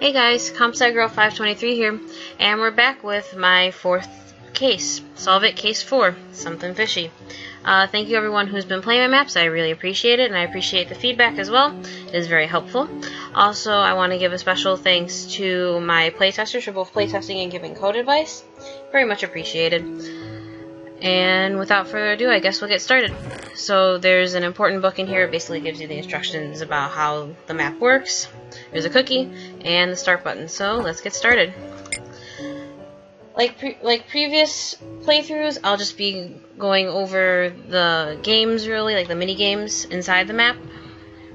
Hey guys, CompSci Girl 523 here, and we're back with my fourth case, SolveIT Case 4, Something Fishy. Thank you everyone who's been playing my maps. I really appreciate it, and I appreciate the feedback as well. It is very helpful. Also, I want to give a special thanks to my playtesters for both playtesting and giving code advice. Very much appreciated. And without further ado, I guess we'll get started. So there's an important book in here. It basically gives you the instructions about how the map works. There's a cookie and the start button. So let's get started. Like previous playthroughs, I'll just be going over the games, really, like the mini games inside the map,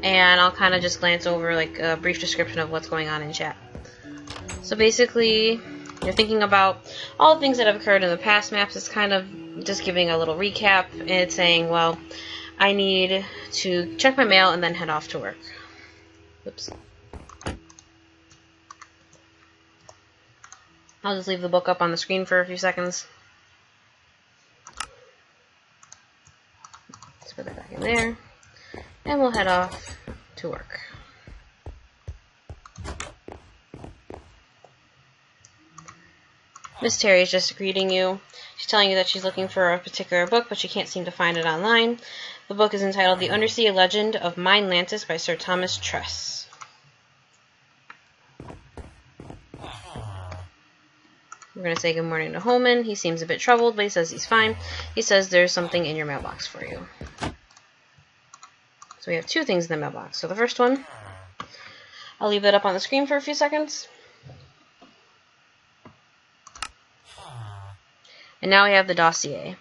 and I'll kind of just glance over like a brief description of what's going on in chat. So basically, you're thinking about all the things that have occurred in the past maps. It's kind of just giving a little recap, and it's saying, well, I need to check my mail and then head off to work. Oops. I'll just leave the book up on the screen for a few seconds. Let's put it back in there, and we'll head off to work. Miss Terry is just greeting you. She's telling you that she's looking for a particular book, but she can't seem to find it online. The book is entitled The Undersea Legend of Mindlantis by Sir Thomas Tress. We're going to say good morning to Holman. He seems a bit troubled, but he says he's fine. He says there's something in your mailbox for you. So we have two things in the mailbox. So the first one, I'll leave that up on the screen for a few seconds. And now we have the dossier.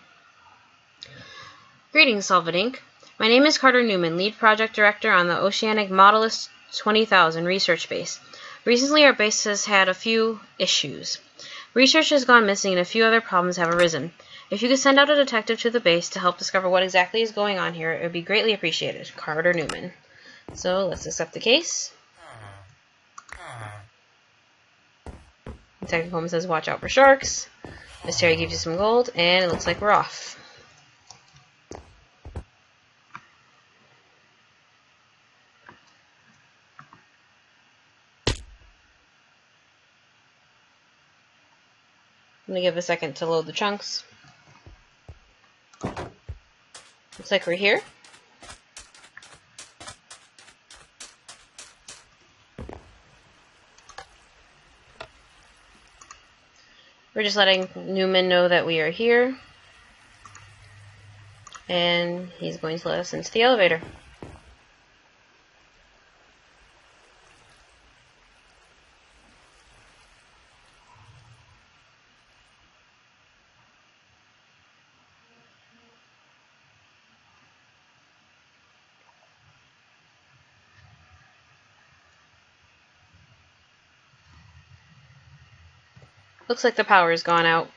Greetings, SolveIT Inc. My name is Carter Newman, Lead Project Director on the Oceanic Modulus 20,000 Research Base. Recently, our base has had a few issues. Research has gone missing and a few other problems have arisen. If you could send out a detective to the base to help discover what exactly is going on here, it would be greatly appreciated. Carter Newman. So, let's accept the case. Detective Holmes says, watch out for sharks. Miss Terry gives you some gold, and it looks like we're off. I'm going to give it a second to load the chunks. Looks like we're here. We're just letting Newman know that we are here. And he's going to let us into the elevator. Looks like the power has gone out.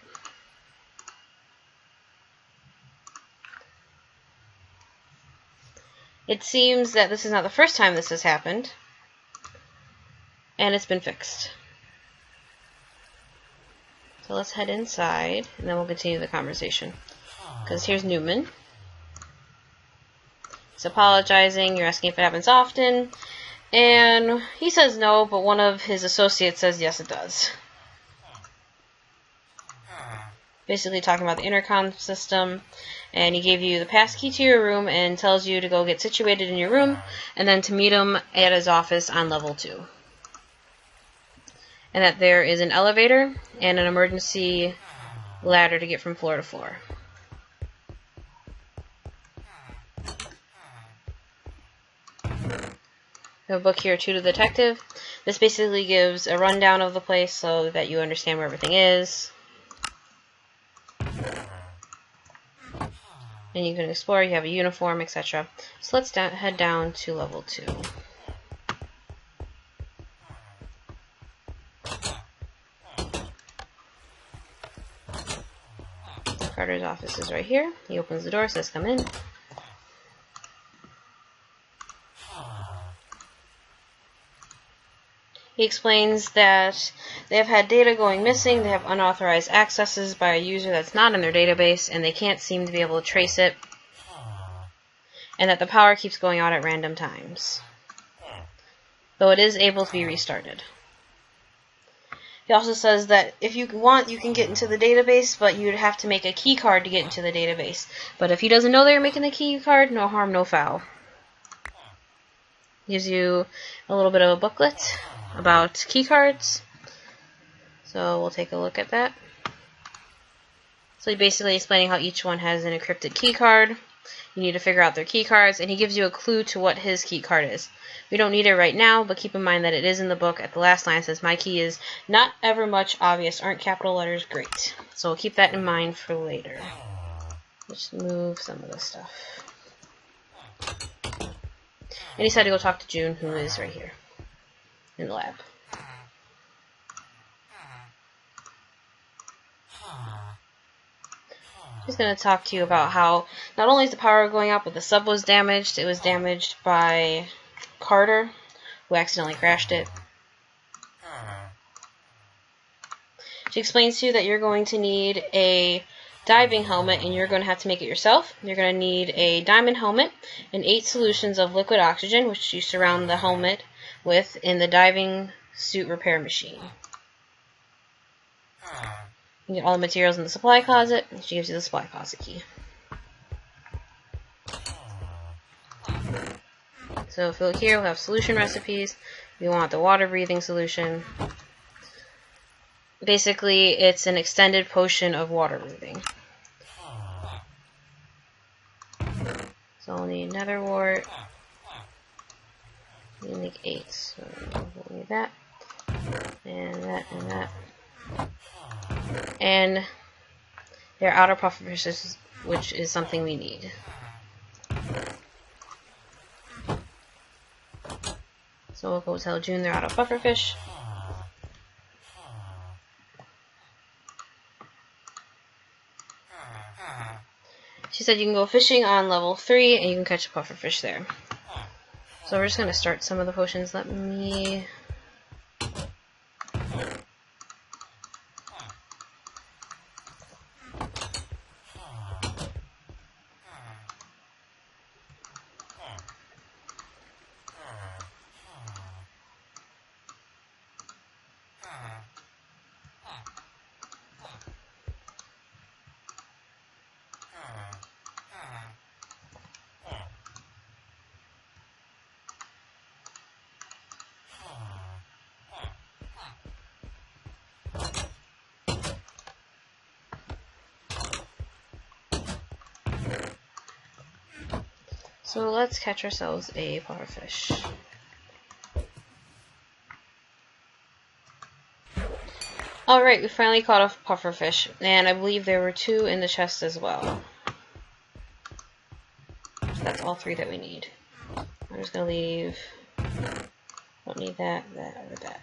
It seems that this is not the first time this has happened, and it's been fixed. So let's head inside, and then we'll continue the conversation. Because here's Newman. He's apologizing. You're asking if it happens often, and he says no, but one of his associates says yes, it does. Basically talking about the intercom system, and he gave you the pass key to your room and tells you to go get situated in your room and then to meet him at his office on level 2. And that there is an elevator and an emergency ladder to get from floor to floor. We have a book here too to the detective. This basically gives a rundown of the place so that you understand where everything is. And you can explore, you have a uniform, etc. So let's head down to level 2. Carter's office is right here. He opens the door, says come in. He explains that they have had data going missing, they have unauthorized accesses by a user that's not in their database, and they can't seem to be able to trace it, and that the power keeps going out at random times. though it is able to be restarted. He also says that if you want, you can get into the database, but you'd have to make a key card to get into the database. But if he doesn't know that you're making the key card, no harm, no foul. Gives you a little bit of a booklet about key cards. So we'll take a look at that. So he's basically explaining how each one has an encrypted key card. You need to figure out their key cards, and he gives you a clue to what his key card is. We don't need it right now, but keep in mind that it is in the book. At the last line it says, "My key is not ever much obvious. Aren't capital letters great?" So we'll keep that in mind for later. Let's move some of this stuff. And he said to go talk to June, who is right here in the lab. He's going to talk to you about how not only is the power going out, but the sub was damaged. It was damaged by Carter, who accidentally crashed it. She explains to you that you're going to need a diving helmet, and you're going to have to make it yourself. You're going to need a diamond helmet and 8 solutions of liquid oxygen, which you surround the helmet with in the diving suit repair machine. You get all the materials in the supply closet, and she gives you the supply closet key. So if you look here, we'll have solution recipes. We want the water breathing solution. Basically, it's an extended potion of water breathing. So we'll need nether wart. We'll need 8, so we'll need that, and that, and that. And their outer pufferfish, which is something we need. So we'll go tell June they're out of pufferfish. She said you can go fishing on level 3 and you can catch a pufferfish there. So we're just going to start some of the potions. Let me... So let's catch ourselves a pufferfish. Alright, we finally caught a pufferfish, and I believe there were 2 in the chest as well. So that's all 3 that we need. I'm just going to leave, don't need that, that, or that.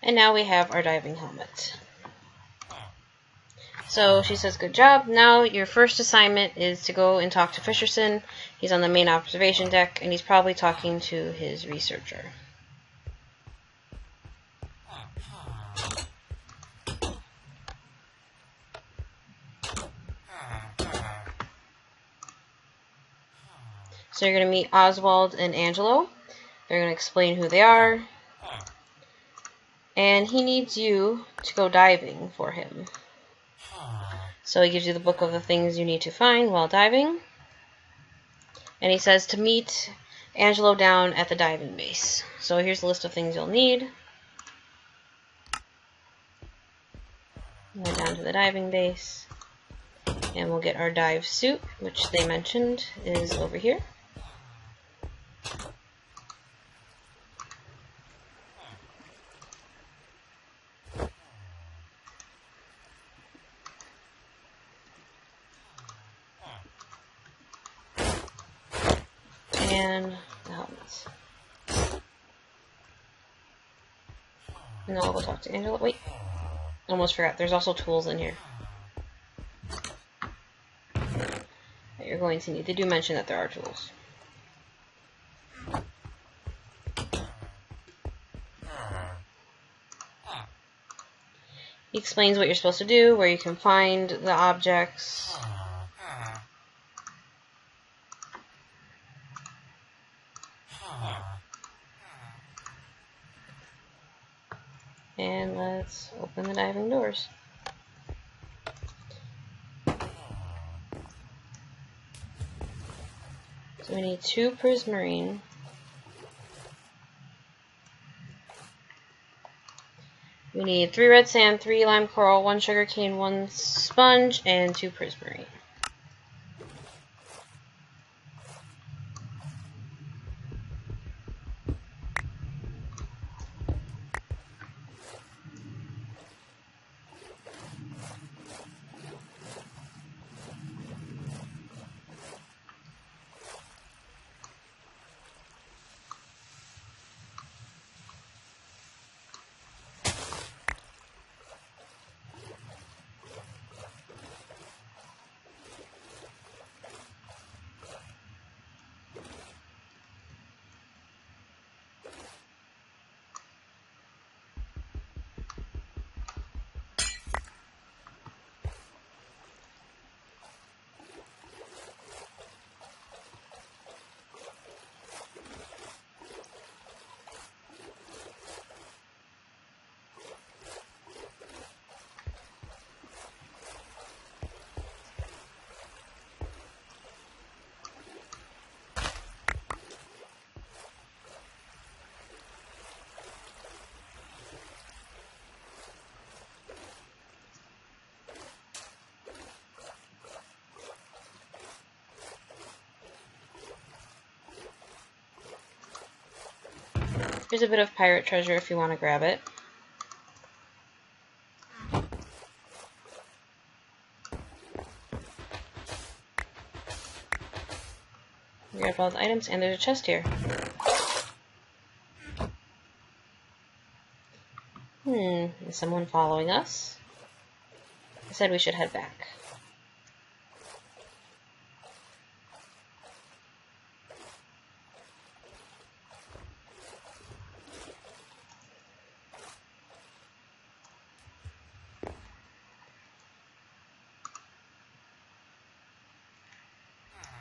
And now we have our diving helmet. So she says, good job. Now your first assignment is to go and talk to Fisherson. He's on the main observation deck, and he's probably talking to his researcher. So you're going to meet Oswald and Angelo. They're going to explain who they are. And he needs you to go diving for him. So he gives you the book of the things you need to find while diving. And he says to meet Angelo down at the diving base. So here's the list of things you'll need. Go down to the diving base, and we'll get our dive suit, which they mentioned is over here. And the helmets. And then I'll go talk to Angelo. Wait, almost forgot. There's also tools in here that you're going to need. They do mention that there are tools. He explains what you're supposed to do, where you can find the objects. And let's open the diving doors. So we need 2 prismarine. We need 3 red sand, 3 lime coral, 1 sugar cane, 1 sponge, and 2 prismarine. Here's a bit of pirate treasure if you want to grab it. Grab all the items, and there's a chest here. Is someone following us? I said we should head back.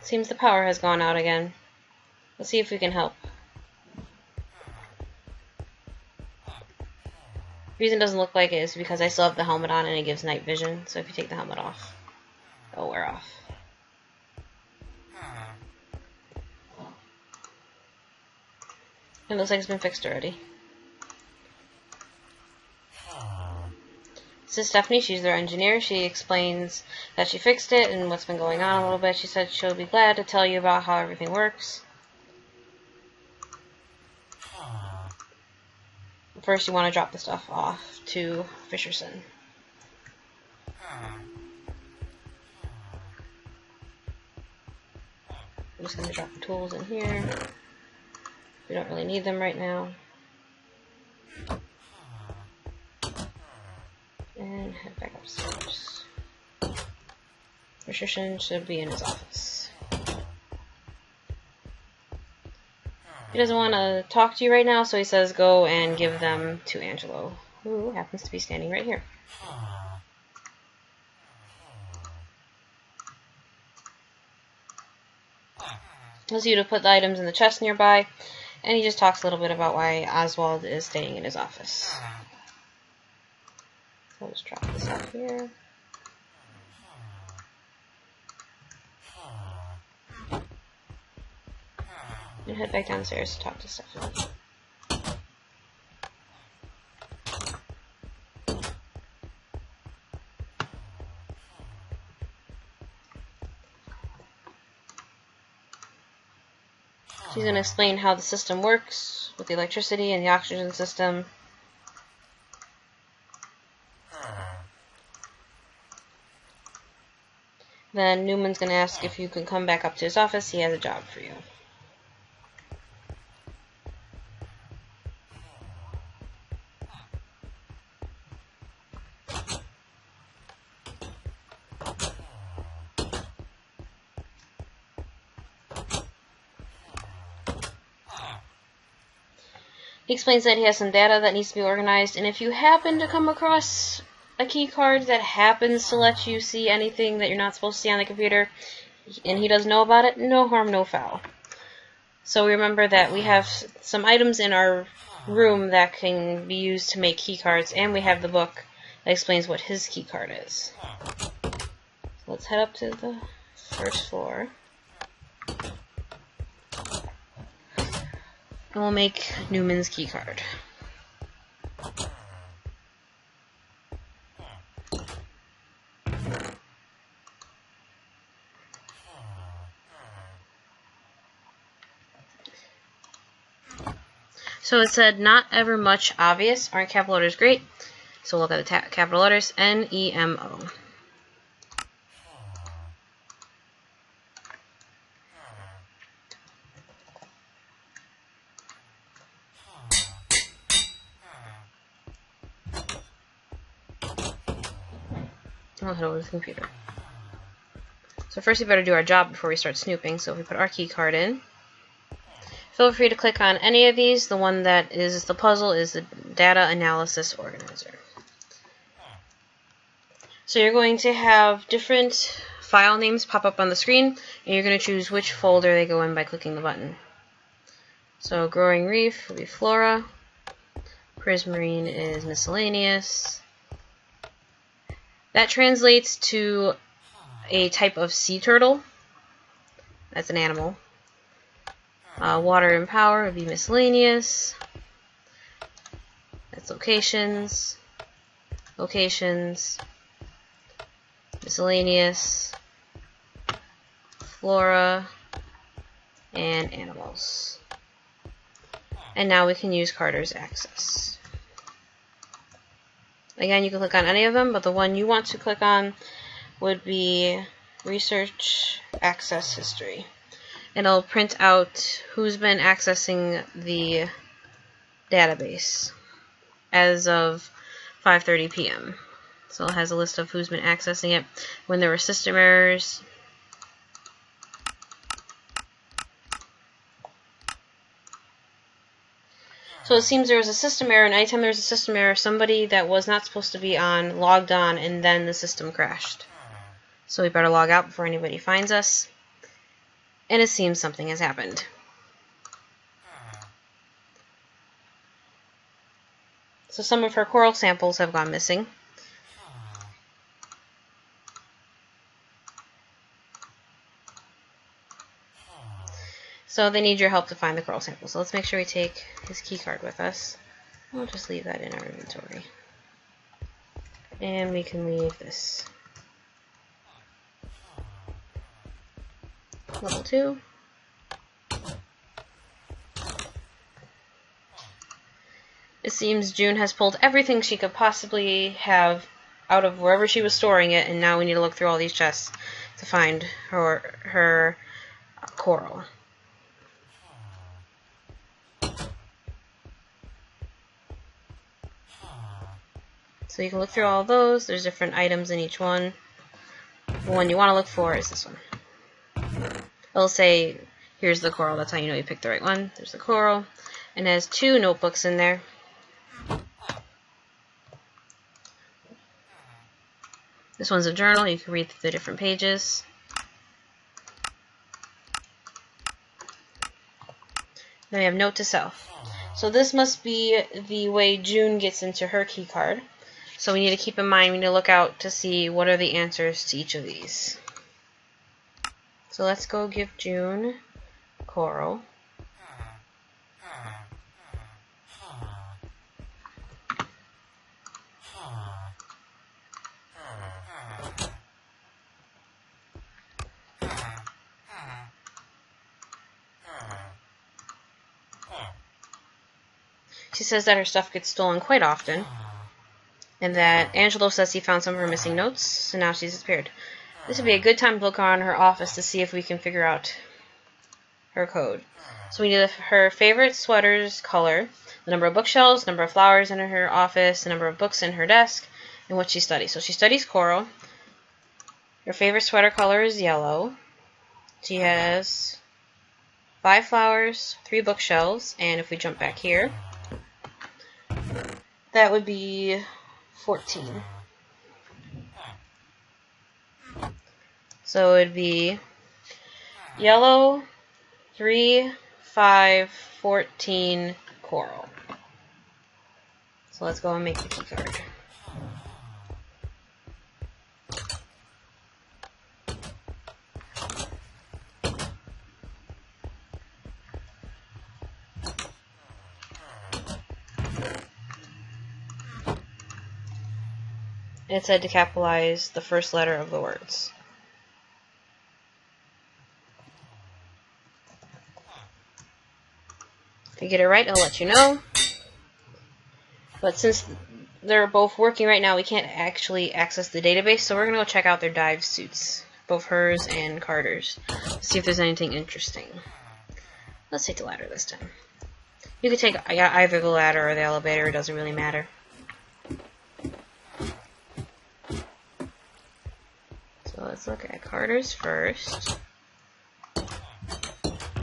Seems the power has gone out again. Let's see if we can help. The reason it doesn't look like it is because I still have the helmet on and it gives night vision. So if you take the helmet off, it'll wear off. It looks like it's been fixed already. This is Stephanie, she's their engineer. She explains that she fixed it and what's been going on a little bit. She said she'll be glad to tell you about how everything works. First, you want to drop the stuff off to Fisherson. I'm just going to drop the tools in here. We don't really need them right now. And head back upstairs. Fisherson should be in his office. He doesn't want to talk to you right now, so he says go and give them to Angelo, who happens to be standing right here. He tells you to put the items in the chest nearby, and he just talks a little bit about why Oswald is staying in his office. So I'll just drop this off here. and head back downstairs to talk to Stephanie. She's going to explain how the system works with the electricity and the oxygen system. Then Newman's going to ask if you can come back up to his office. He has a job for you. He explains that he has some data that needs to be organized, and if you happen to come across a key card that happens to let you see anything that you're not supposed to see on the computer, and he doesn't know about it, no harm, no foul. So remember that we have some items in our room that can be used to make key cards, and we have the book that explains what his key card is. So let's head up to the first floor. And we'll make Newman's key card. So it said, not ever much obvious. Aren't capital letters great? So we'll look at the capital letters. N-E-M-O. I'll head over to the computer. So first we better do our job before we start snooping. So if we put our key card in, feel free to click on any of these. The one that is the puzzle is the Data Analysis Organizer. So you're going to have different file names pop up on the screen, and you're going to choose which folder they go in by clicking the button. So Growing Reef will be Flora, Prismarine is Miscellaneous. That translates to a type of sea turtle. That's an animal. Water and Power would be Miscellaneous. That's Locations. Locations. Miscellaneous. Flora. And Animals. And now we can use Carter's Access. Again, you can click on any of them, but the one you want to click on would be Research Access History. And it'll print out who's been accessing the database as of 5:30 p.m. So it has a list of who's been accessing it, when there were system errors. So it seems there was a system error, and anytime there's a system error, somebody that was not supposed to be on logged on, and then the system crashed. So we better log out before anybody finds us. And it seems something has happened. So some of her coral samples have gone missing. So they need your help to find the coral samples. So let's make sure we take his key card with us. We'll just leave that in our inventory. And we can leave this. Level 2. It seems June has pulled everything she could possibly have out of wherever she was storing it, and now we need to look through all these chests to find her coral. So you can look through all those. There's different items in each one. The one you want to look for is this one. It'll say, here's the coral. That's how you know you picked the right one. There's the coral. And it has 2 notebooks in there. This one's a journal. You can read through the different pages. Then we have Note to Self. So this must be the way June gets into her key card. So we need to keep in mind, we need to look out to see what are the answers to each of these. So let's go give June coral. She says that her stuff gets stolen quite often, and that Angelo says he found some of her missing notes, and now she's disappeared. This would be a good time to look around her office to see if we can figure out her code. So we need her favorite sweater's color, the number of bookshelves, number of flowers in her office, the number of books in her desk, and what she studies. So she studies coral. Her favorite sweater color is yellow. She has 5 flowers, 3 bookshelves, and if we jump back here, that would be 14. So it would be yellow, 3, 5, 14, coral. So let's go and make the key card. It said to capitalize the first letter of the words. If you get it right, I'll let you know. But since they're both working right now, we can't actually access the database, so we're going to go check out their dive suits. Both hers and Carter's. See if there's anything interesting. Let's take the ladder this time. You could take either the ladder or the elevator, it doesn't really matter. So let's look at Carter's first.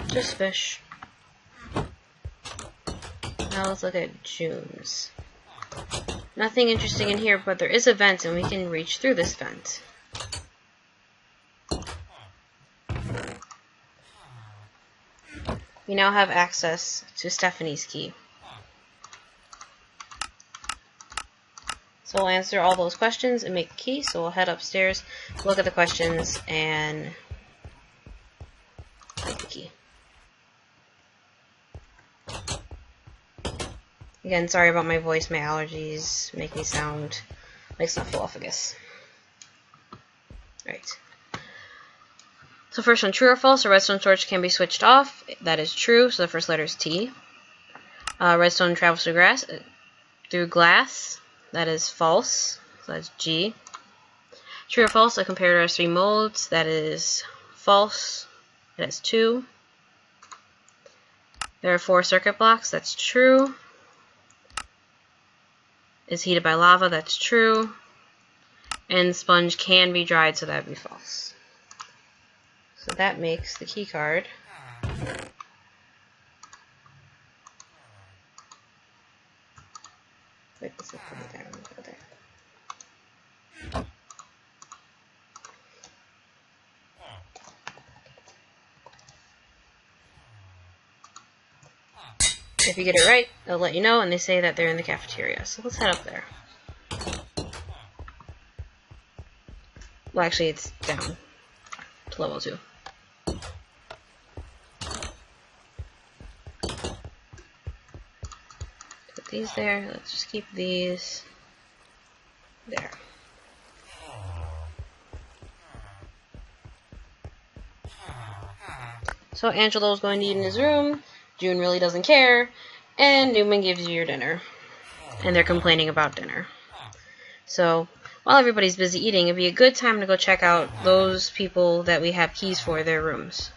Just fish. Now let's look at June's. Nothing interesting in here, but there is a vent and we can reach through this vent. We now have access to Stephanie's key. So we'll answer all those questions and make a key. So we'll head upstairs, look at the questions, and make the key. Again, sorry about my voice. My allergies make me sound like snuffleupagus. Right. So first one, true or false? A redstone torch can be switched off. That is true. So the first letter is T. Redstone travels through glass. That is false. So that's G. True or false? A comparator has 3 modes. That is false. It has 2. There are 4 circuit blocks. That's true. Is heated by lava. That's true. And sponge can be dried, so that would be false. So that makes the key card. Wait, let's put it there. Put it there. If you get it right, they'll let you know, and they say that they're in the cafeteria. So let's head up there. Well, actually, it's down to level 2. Put these there. Let's just keep these there. So Angelo's going to eat in his room. June really doesn't care. And Newman gives you your dinner. And they're complaining about dinner. So while everybody's busy eating, it'd be a good time to go check out those people that we have keys for their rooms.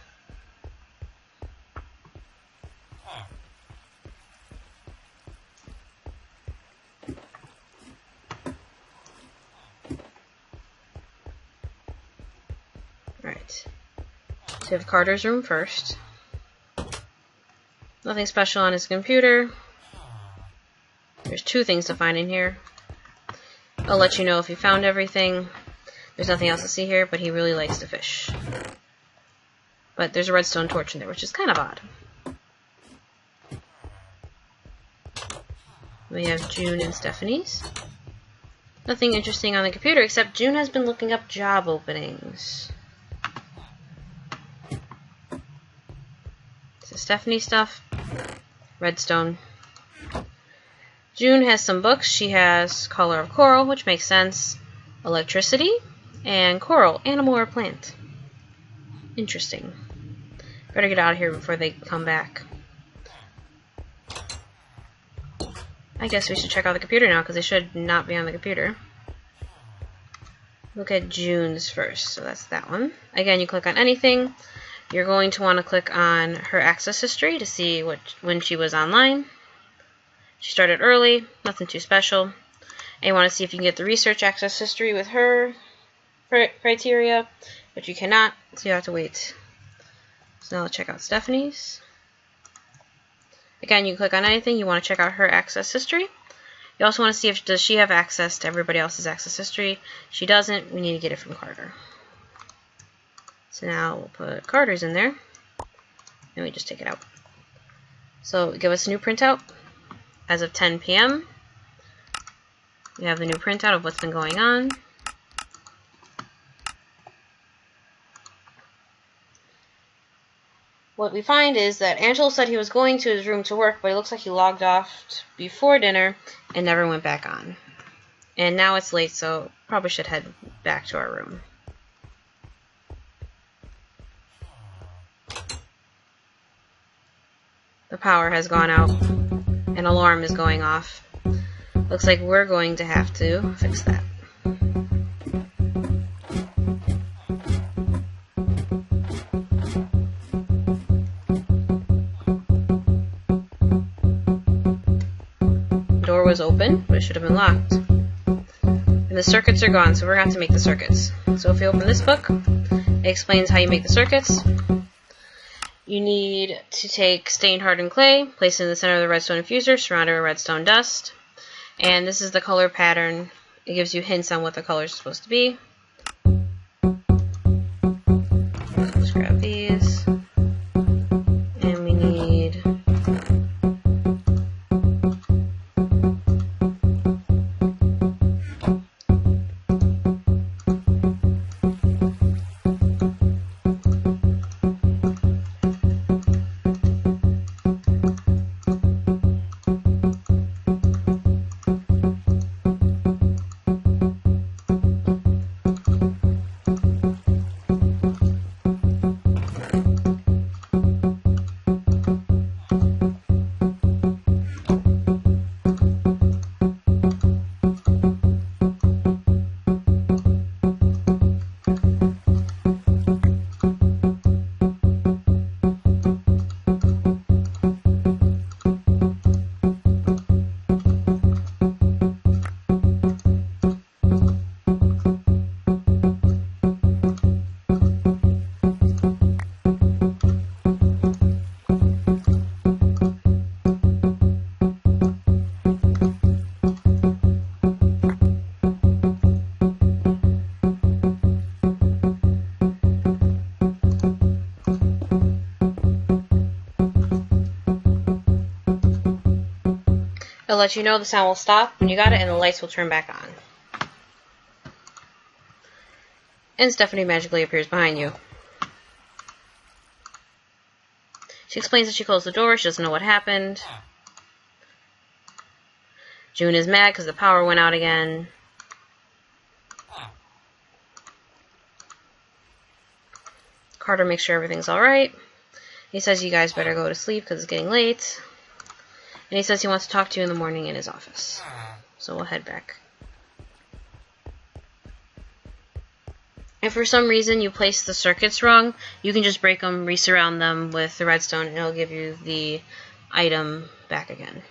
Alright. So we have Carter's room first. Nothing special on his computer. There's 2 things to find in here. I'll let you know if he found everything. There's nothing else to see here, but he really likes to fish. But there's a redstone torch in there, which is kind of odd. We have June and Stephanie's. Nothing interesting on the computer, except June has been looking up job openings. So Stephanie stuff. Redstone. June has some books. She has Color of Coral, which makes sense. Electricity. And coral, animal or plant. Interesting. Better get out of here before they come back. I guess we should check out the computer now, because they should not be on the computer. Look at June's first, so that's that one. Again, you click on anything. You're going to want to click on her access history to see when she was online. She started early, nothing too special. And you want to see if you can get the research access history with her criteria, but you cannot, so you have to wait. So now let's check out Stephanie's. Again, you click on anything, you want to check out her access history. You also want to see if does she have access to everybody else's access history. She doesn't, we need to get it from Carter. So now we'll put Carter's in there, and we just take it out. So give us a new printout. As of 10 p.m., we have the new printout of what's been going on. What we find is that Angelo said he was going to his room to work, but it looks like he logged off before dinner and never went back on. And now it's late, so probably should head back to our room. The power has gone out. An alarm is going off. Looks like we're going to have to fix that. The door was open, but it should have been locked. And the circuits are gone, so we're going to have to make the circuits. So if you open this book, it explains how you make the circuits. You need to take stained hardened clay, place it in the center of the redstone infuser, surrounded with redstone dust. And this is the color pattern. It gives you hints on what the colors are supposed to be. Let's grab these. And we need it'll let you know the sound will stop when you got it, and the lights will turn back on. And Stephanie magically appears behind you. She explains that she closed the door, she doesn't know what happened. June is mad because the power went out again. Carter makes sure everything's alright. He says you guys better go to sleep because it's getting late. And he says he wants to talk to you in the morning in his office. So we'll head back. If for some reason you place the circuits wrong, you can just break them, resurround them with the redstone, and it'll give you the item back again.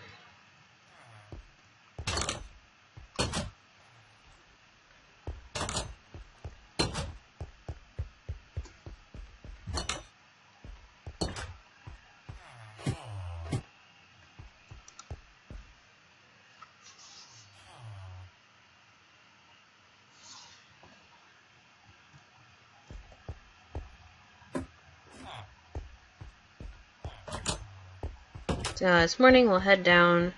This morning we'll head down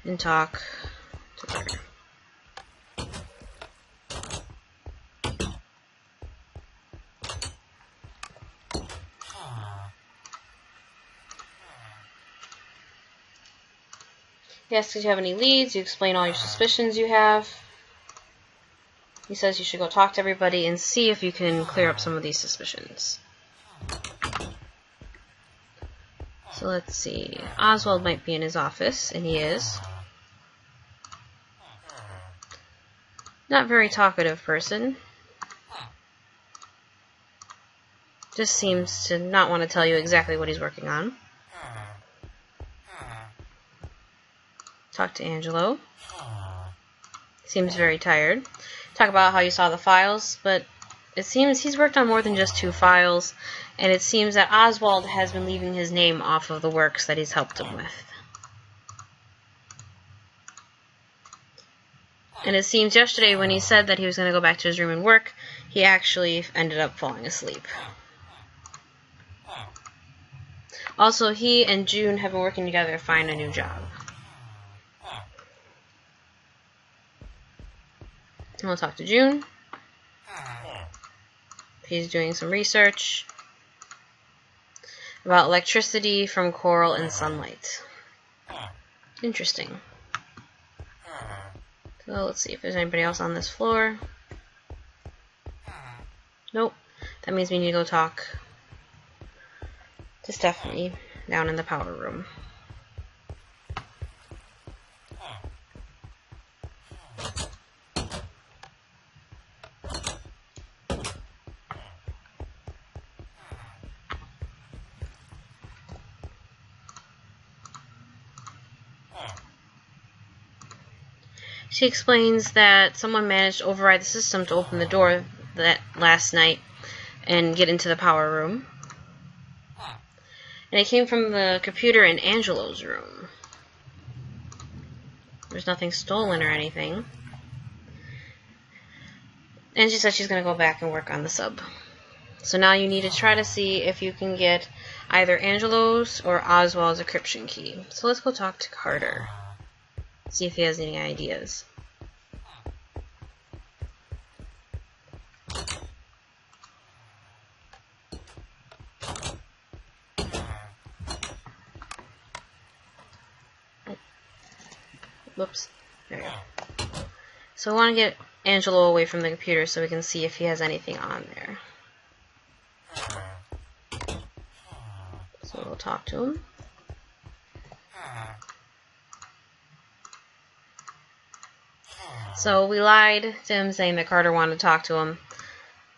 and talk to her. He asks if you have any leads, you explain all your suspicions you have. He says you should go talk to everybody and see if you can clear up some of these suspicions. So let's see. Oswald might be in his office, and he is. Not very talkative person. Just seems to not want to tell you exactly what he's working on. Talk to Angelo. Seems very tired. Talk about how you saw the files, but it seems he's worked on more than just 2 files, and it seems that Oswald has been leaving his name off of the works that he's helped him with. And it seems yesterday when he said that he was going to go back to his room and work, he actually ended up falling asleep. Also, he and June have been working together to find a new job. And we'll talk to June. He's doing some research about electricity from coral and sunlight. Interesting. So let's see if there's anybody else on this floor. Nope. That means we need to go talk to Stephanie down in the powder room. She explains that someone managed to override the system to open the door that last night and get into the power room. And it came from the computer in Angelo's room. There's nothing stolen or anything. And she said she's going to go back and work on the sub. So now you need to try to see if you can get either Angelo's or Oswald's encryption key. So let's go talk to Carter. See if he has any ideas. Whoops. There we go. So I want to get Angelo away from the computer so we can see if he has anything on there. So we'll talk to him. So we lied to him saying that Carter wanted to talk to him.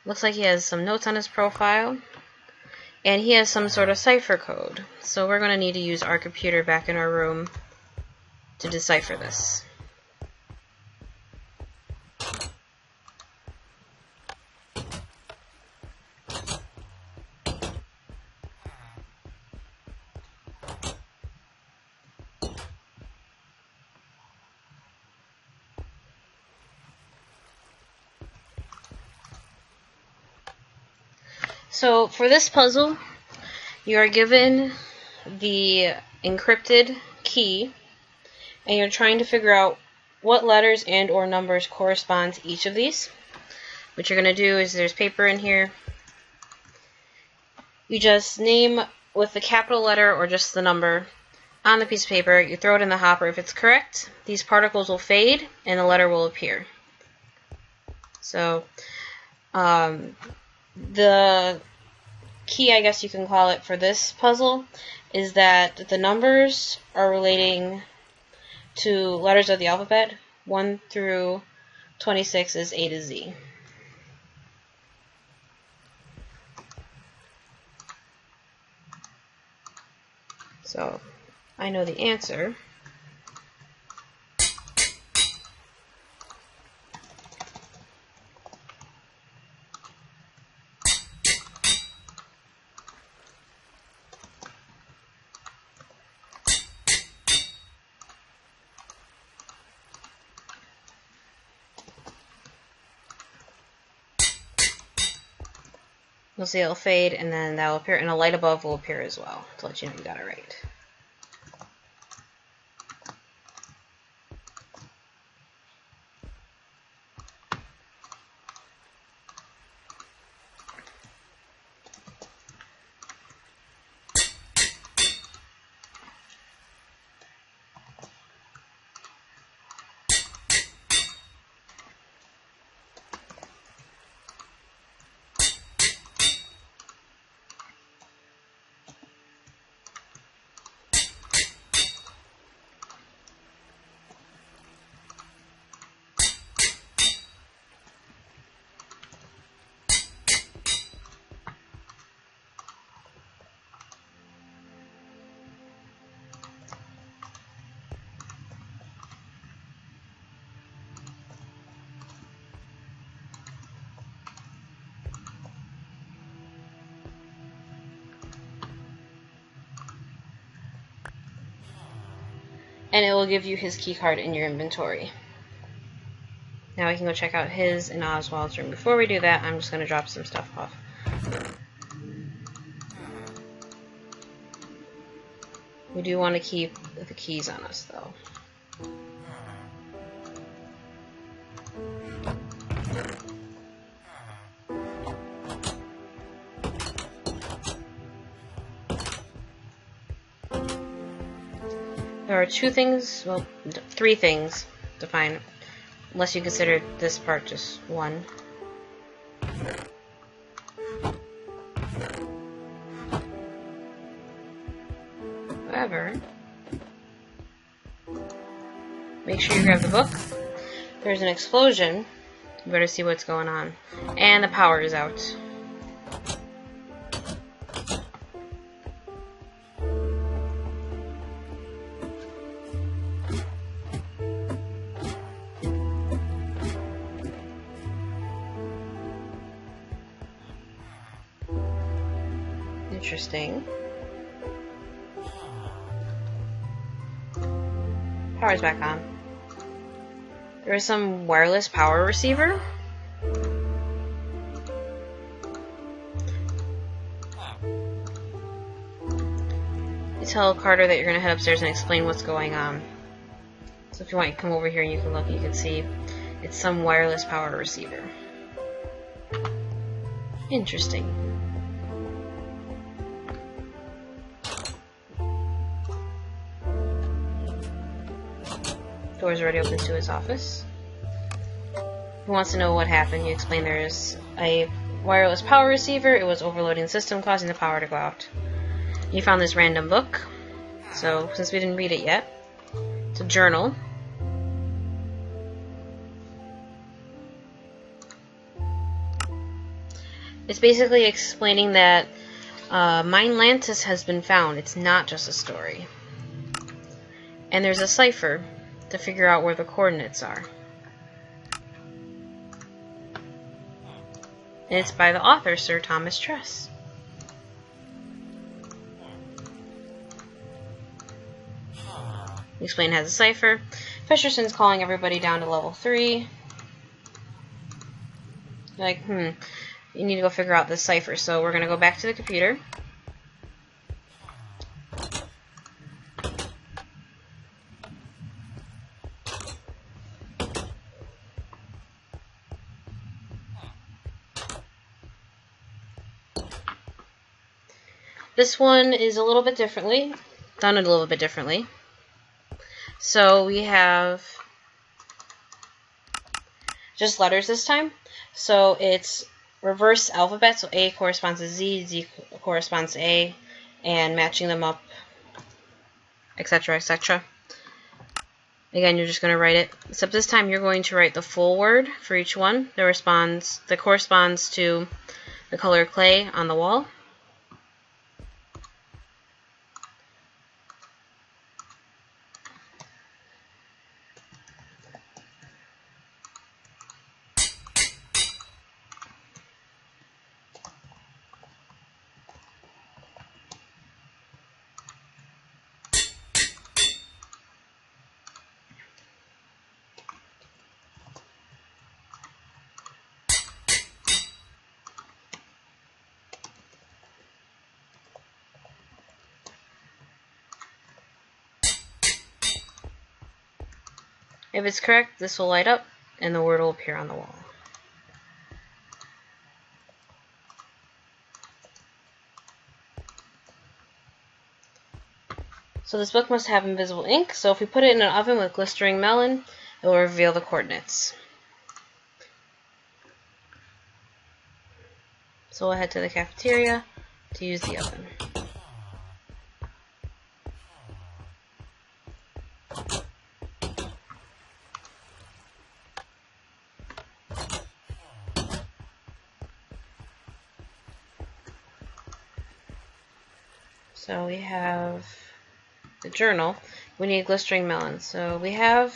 Looks like he has some notes on his profile. And he has some sort of cipher code. So we're going to need to use our computer back in our room to decipher this. So for this puzzle, you are given the encrypted key, and you're trying to figure out what letters and or numbers correspond to each of these. What you're going to do is there's paper in here. You just name with the capital letter or just the number on the piece of paper. You throw it in the hopper. If it's correct, these particles will fade and the letter will appear. So the key, I guess you can call it, for this puzzle is that the numbers are relating to letters of the alphabet. 1 through 26 is A to Z. So I know the answer. You'll see it'll fade, and then that will appear, and a light above will appear as well to let you know you got it right. and it will give you his key card in your inventory. Now we can go check out his and Oswald's room. Before we do that, I'm just going to drop some stuff off. We do want to keep the keys on us, though. There are two things, well, three things to find, unless you consider this part just one. However, make sure you grab the book. There's an explosion. You better see what's going on. And the power is out. Interesting. Power's back on. There is some wireless power receiver. You tell Carter that you're going to head upstairs and explain what's going on. So if you want, you can come over here and you can look. You can see it's some wireless power receiver. Interesting. Door's already open to his office. He wants to know what happened. You explain there is a wireless power receiver. It was overloading the system, causing the power to go out. You found this random book. So, since we didn't read it yet, it's a journal. It's basically explaining that Mindlantis has been found. It's not just a story. And there's a cipher to figure out where the coordinates are. And it's by the author, Sir Thomas Tress. You explain it has a cipher. Fisherson's calling everybody down to level 3. You're like, you need to go figure out this cipher. So we're going to go back to the computer. This one is a little bit differently, done it a little bit differently. So we have just letters this time. So it's reverse alphabet, so A corresponds to Z, Z corresponds to A, and matching them up, etc., etc. Again, you're just going to write it, except this time you're going to write the full word for each one that corresponds to the color clay on the wall. If it's correct, this will light up and the word will appear on the wall. So this book must have invisible ink, so if we put it in an oven with glistering melon, it will reveal the coordinates. So we'll head to the cafeteria to use the oven. So we have the journal. We need glistering melon. So we have,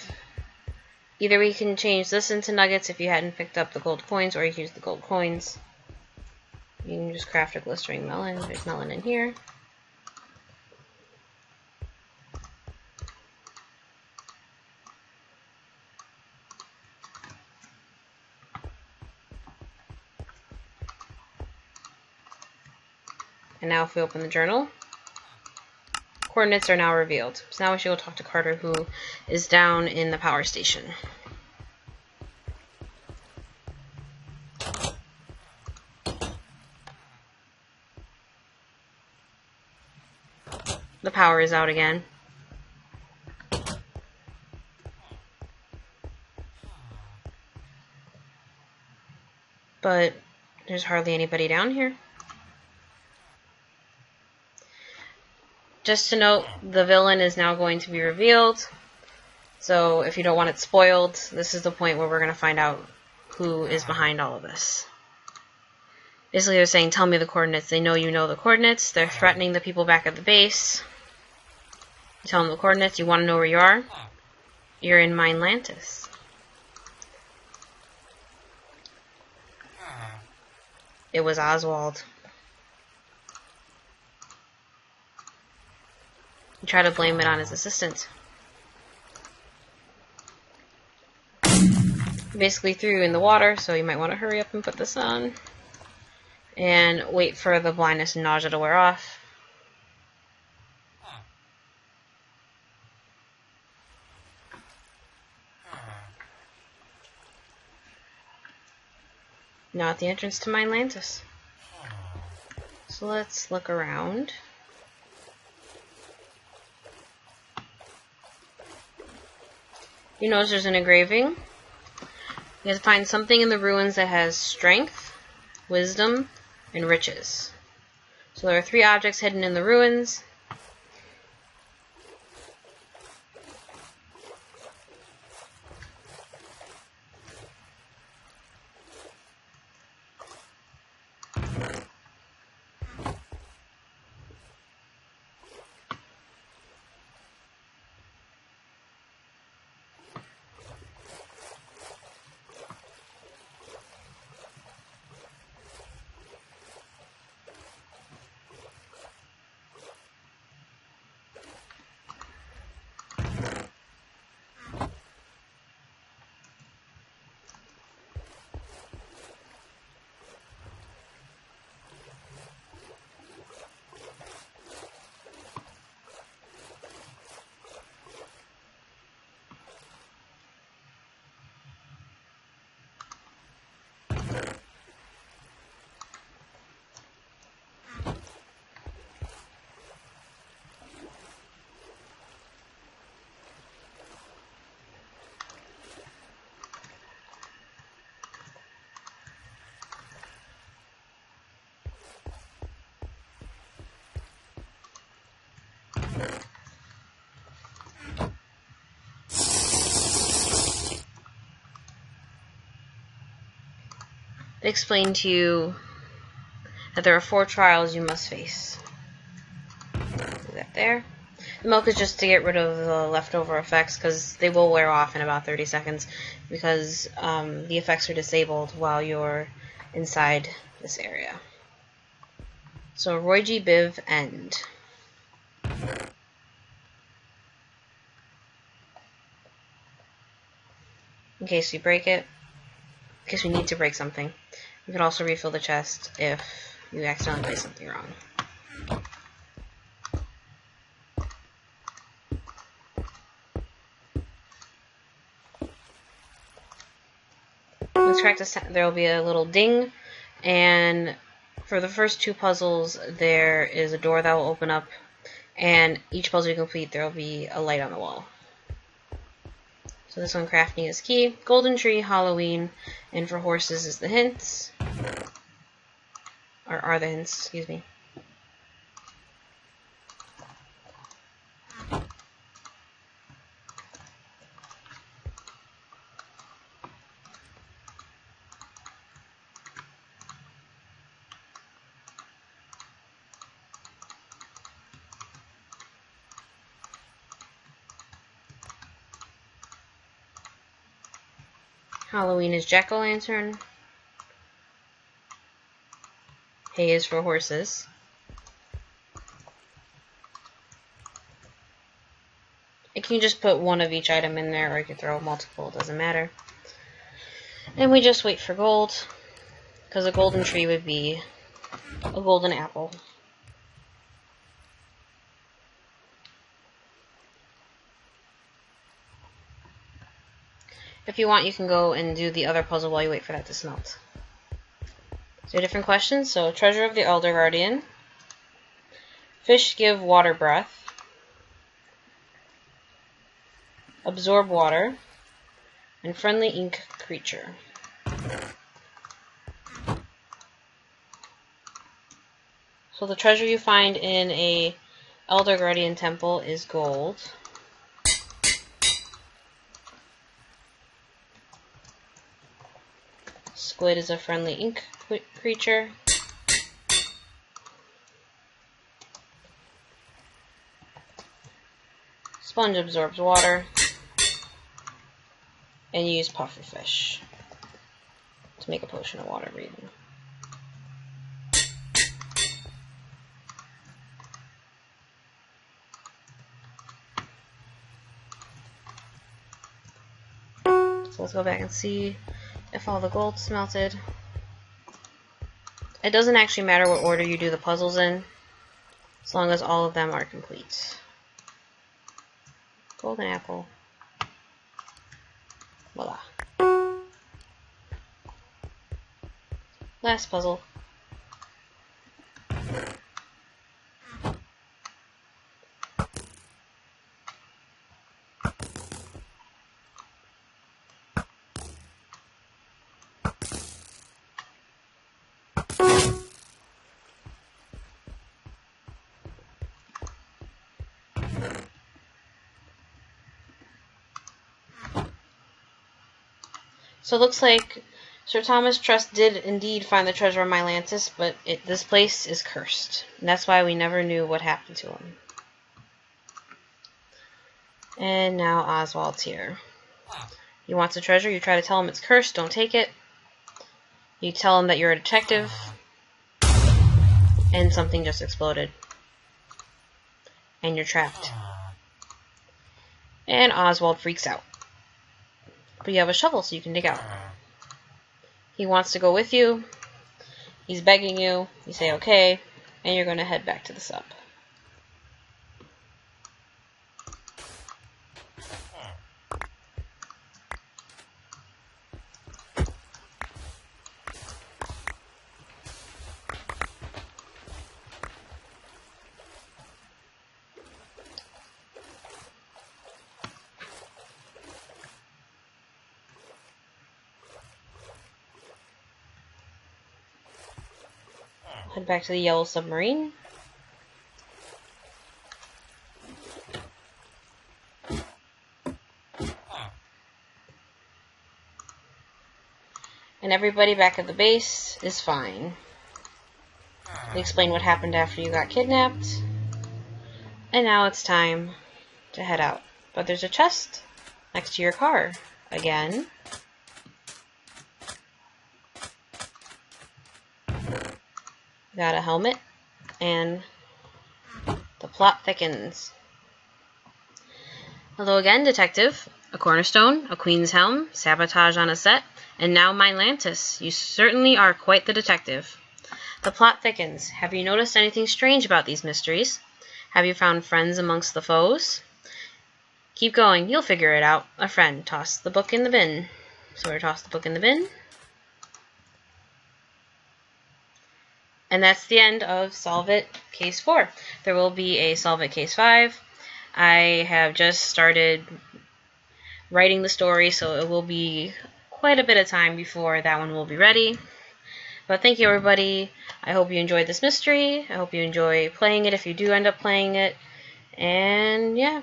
either we can change this into nuggets if you hadn't picked up the gold coins, or you can use the gold coins. You can just craft a glistering melon. There's melon in here. And now if we open the journal, coordinates are now revealed. So now we should go talk to Carter, who is down in the power station. The power is out again. But there's hardly anybody down here. Just to note, the villain is now going to be revealed. So if you don't want it spoiled, this is the point where we're going to find out who is behind all of this. Basically, they're saying, tell me the coordinates. They know you know the coordinates. They're threatening the people back at the base. You tell them the coordinates. You want to know where you are? You're in Mindlantis. It was Oswald. You try to blame it on his assistant. He basically threw you in the water, so you might want to hurry up and put this on. And wait for the blindness and nausea to wear off. Now at the entrance to Mindlantis. So let's look around. You notice there's an engraving. You have to find something in the ruins that has strength, wisdom, and riches. So there are 3 objects hidden in the ruins. They explain to you that there are 4 trials you must face. Is that there? The milk is just to get rid of the leftover effects, because they will wear off in about 30 seconds, because the effects are disabled while you're inside this area. So Roy G. Biv End. In case we break it. In case we need to break something. You can also refill the chest if you accidentally play something wrong. Let's practice. There will be a little ding, and for the first 2 puzzles, there is a door that will open up, and each puzzle you complete, there will be a light on the wall. So this one, crafting is key. Golden tree, Halloween, and for horses is the hints. Or are the hints, excuse me. Halloween is jack-o'-lantern. Hay is for horses. You can just put one of each item in there, or you can throw multiple, it doesn't matter. And we just wait for gold, because a golden tree would be a golden apple. If you want, you can go and do the other puzzle while you wait for that to smelt. So different questions. So Treasure of the Elder Guardian. Fish give water breath. Absorb water. And friendly ink creature. So the treasure you find in a Elder Guardian temple is gold. Squid is a friendly ink creature. Sponge absorbs water. And you use pufferfish to make a potion of water breathing. So let's go back and see if all the gold smelted. It doesn't actually matter what order you do the puzzles in, as long as all of them are complete. Golden apple. Voila. Last puzzle. So it looks like Sir Thomas Trust did indeed find the treasure of Mylantis, but this place is cursed. And that's why we never knew what happened to him. And now Oswald's here. He wants a treasure. You try to tell him it's cursed. Don't take it. You tell him that you're a detective. And something just exploded. And you're trapped. And Oswald freaks out. But you have a shovel so you can dig out. He wants to go with you. He's begging you. You say okay. And you're going to head back to the sub. Head back to the yellow submarine. And everybody back at the base is fine. They explain what happened after you got kidnapped. And now it's time to head out. But there's a chest next to your car again. Got a helmet, and the plot thickens. Hello again, detective. A cornerstone, a queen's helm, sabotage on a set, and now Mylantis. You certainly are quite the detective. The plot thickens. Have you noticed anything strange about these mysteries? Have you found friends amongst the foes? Keep going, you'll figure it out. A friend. Toss the book in the bin. So we're toss the book in the bin. And that's the end of SolveIT Case 4. There will be a SolveIT Case 5. I have just started writing the story, so it will be quite a bit of time before that one will be ready. But thank you, everybody. I hope you enjoyed this mystery. I hope you enjoy playing it if you do end up playing it. And yeah,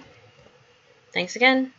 thanks again.